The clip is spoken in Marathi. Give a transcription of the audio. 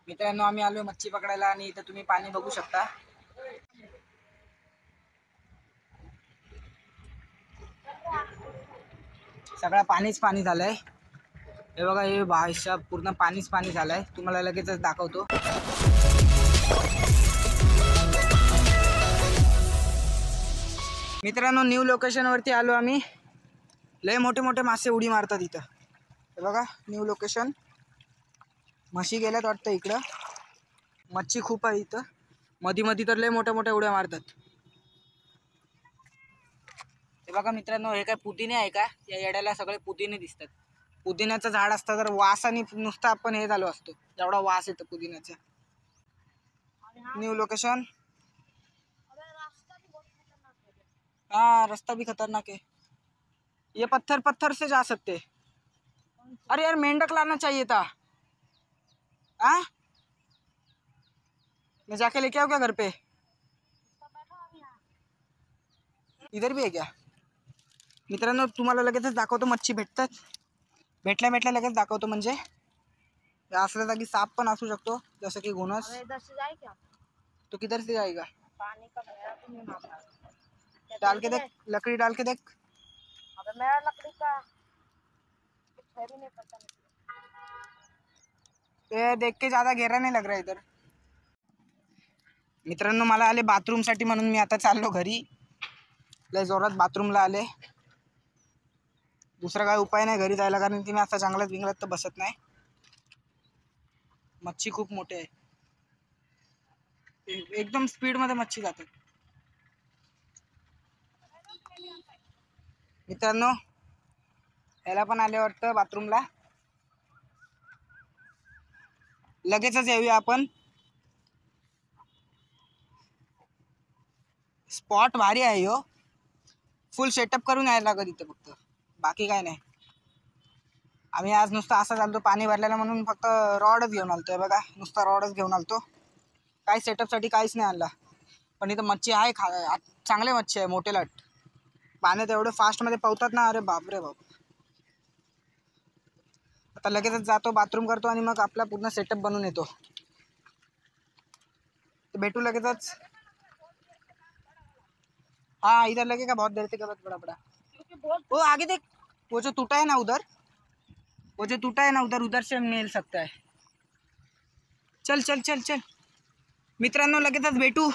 मित्रांनो आम्ही आलो मच्छी पकडायला आणि इथं तुम्ही पाणी बघू शकता। सगळं पाणीच पाणी झालंय। हे बघा, हे भाषा पूर्ण पाणीच पाणी झालंय। तुम्हाला लगेचच दाखवतो। मित्रांनो न्यू लोकेशन वरती आलो आम्ही। लय मोठे मोठे मासे उडी मारतात इथं। हे बघा न्यू लोकेशन। म्हशी गेल्यात वाटतं इकडं। मच्छी खूप आहे इथं। मधी मधी तर लय मोठ्या मोठ्या उड्या मारतात। हे बघा मित्रांनो, हे काय पुदिने आहे का? या येड्याला सगळे पुदिने दिसतात। पुदिन्याचं झाड असतं तर वासाने नुसतं आपण हे झालो असतो, एवढा वास येतो पुदिन्याचा। New location. हाँ रास्ता भी खतरनाक है। ये पत्थर पत्थर से जा सकते। अरे यार मेंढक लाना चाहिए था। हाँ मैं जाके लेके आऊँ क्या घर पे? इधर भी है क्या? मित्रांनो तुम्हाला लगेचच दाखवतो मच्छी भेटतात। भेटल्या भेटल्या लगेच दाखवतो। म्हणजे असल्या जागी साप पण असू शकतो, जसं की घोणस। इधर से जाए क्या? तो किधर से जाएगा? पानी का मेरा भी नहीं मारना। डाल के देख, लकड़ी डाल के देख। अबे मेरा लकड़ी का कुछ है भी नहीं पता। ये देख के ज्यादा गहरा नहीं लग रहा इधर। मित्रांनो मला आले बाथरूम साठी, म्हणून मी आता चाललो घरी। लय जोरात बाथरूमला आले। दुसरा काय उपाय नाही घरी जायला, कारण की मी आता चांगल्यात बिंगल्यात तर बसत नाही। मच्छी खूप मोठे आहे। एकदम स्पीड मध्ये मच्छी जाते। मित्रांनो याला पण आले वाटतं बाथरूमला। लगेचच येऊया आपण। स्पॉट भारी आहे यो। फुल सेटअप करून यायला लागत इथं फक्त, बाकी काय नाही। आम्ही आज नुसतं असं चालतो पाणी भरलेलं म्हणून, फक्त रॉडच घेऊन आलतो। बघा नुसता रॉडच घेऊन आलतो, काही सेटअपसाठी काहीच नाही आणला। पण इथं मच्छी आहे, चांगले मच्छी आहे, मोठे लाट। पाण्यात एवढे फास्टमध्ये पवतात ना, अरे बापरे बाप। आता लगेचच जातो, बाथरूम करतो आणि मग आपला पूर्ण सेटअप बनवून येतो। तो भेटू लगेचच। हाँ इधर लगेगा बहुत देर तक, बहुत बड़ा बड़ा। वो आगे देख, वो जो टूटा है ना उधर, वो जो टूटा है ना उधर, उधर से मिल सकता है। चल चल चल चल मित्रांनो लगेचच भेटू।